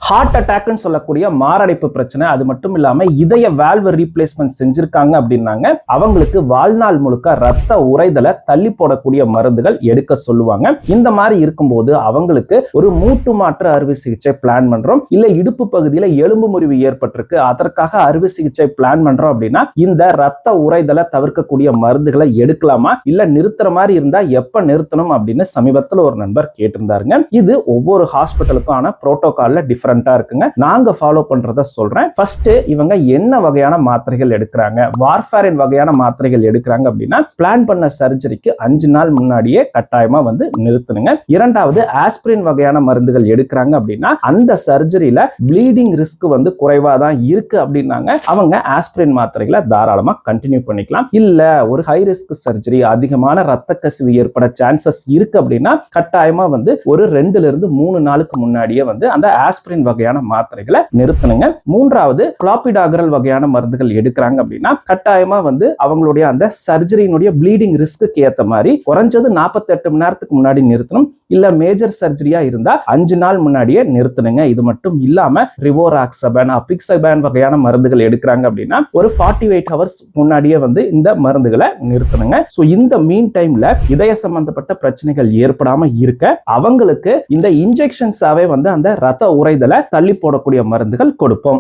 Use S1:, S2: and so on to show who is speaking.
S1: Heart அட்டாக்னு சொல்லக்கூடிய மாரடைப்பு பிரச்சனை, அது மட்டும் இல்லாம இதய வால்வு ரீப்ளேஸ்மெண்ட் செஞ்சிருக்காங்க அப்படின்னாங்க, அவங்களுக்கு வாழ்நாள் முழுக்க ரத்த உறைதலை தள்ளி போடக்கூடிய மருந்துகள் எடுக்க சொல்லுவாங்க. இந்த மாதிரி இருக்கும்போது அவங்களுக்கு ஒரு மூட்டு மாற்று அறுவை சிகிச்சை பிளான் பண்றோம், இல்ல இடுப்பு பகுதியில எலும்பு முறிவு ஏற்பட்டிருக்கு, அதற்காக அறுவை சிகிச்சை பிளான் பண்றோம் அப்படின்னா இந்த ரத்த உறைதலை தவிர்க்கக்கூடிய மருந்துகளை எடுக்கலாமா, இல்ல நிறுத்துற மாதிரி இருந்தா எப்ப நிறுத்தணும் அப்படின்னு சமீபத்தில் ஒரு நண்பர் கேட்டிருந்தாருங்க. இது ஒவ்வொரு ஹாஸ்பிட்டலுக்கான புரோட்டோகால்ல டிஃபரெண்டா இருக்குங்க. நாங்க ஃபாலோ பண்றத சொல்றேன். ஃபர்ஸ்ட் இவங்க என்ன வகையான மாத்திரைகள் எடுக்கிறாங்க, வார்ஃபாரின் வகையான மாத்திரைகள் எடுக்கிறாங்க அப்படின்னா பிளான் பண்ண சர்ஜரிக்கு 5 நாள் முன்னாடியே கட்டாயமா வந்து நிறுத்தணுங்க. இரண்டாவது ஆஸ்பிரின் வகையான மருந்துகள் எடுக்கிறாங்க அப்படின்னா அந்த சர்ஜரியில ப்ளீடிங் ரிஸ்க் வந்து குறைவா தான் இருக்கு அப்படின்னாங்க, அவங்க ஆஸ்பிரின் மாத்திரைகளை தாராளமா கண்டினியூ பண்ணிக்கலாம். இல்ல ஒரு ஹை ரிஸ்க் சர்ஜரி, அதிகமான ரத்த கசிவு ஏற்பட சான்சஸ் இருக்கு அப்படின்னா கட்டாயமா வந்து ஒரு 2 ல இருந்து 3 நாளுக்கு முன்னாடியே வந்து அந்த ஆஸ்பிரின் வகையான மாத்திரைகளை நிறுத்தணுங்க. மூன்றாவது கிளாபிடாகிரல் வகையான மருந்துகள் எடுக்கிறாங்க அப்படின்னா கட்டாயமா வந்து அவங்களுடைய அந்த சர்ஜரியினுடைய ப்ளீடிங் ரிஸ்க்கு ஏத்த மாதிரி குறைஞ்சது 48 மணி நேரத்துக்கு முன்னாடி நிறுத்தணும். இல்ல மேஜர் சர்ஜரியா இருந்தா 5 நாள் முன்னாடியே நிறுத்தணுங்க. இது மட்டும் இல்லாம ரிவோராக்சபன், அபிக்சபன் வகையான மருந்துகள் எடுக்கிறாங்க அப்படின்னா ஒரு 48 ஹவர்ஸ் முன்னாடியே வந்து இந்த மருந்துகளை நிறுத்தணுங்க. சோ இந்த மீன் டைம்ல இதய சம்பந்தப்பட்ட பிரச்சனைகள் ஏற்படாம இருக்க அவங்களுக்கு இந்த இன்ஜெக்ஷன்ஸாவே வந்து அந்த ரத்த உறைதலை தள்ளி போடக்கூடிய மருந்துகள் கொடுப்போம்.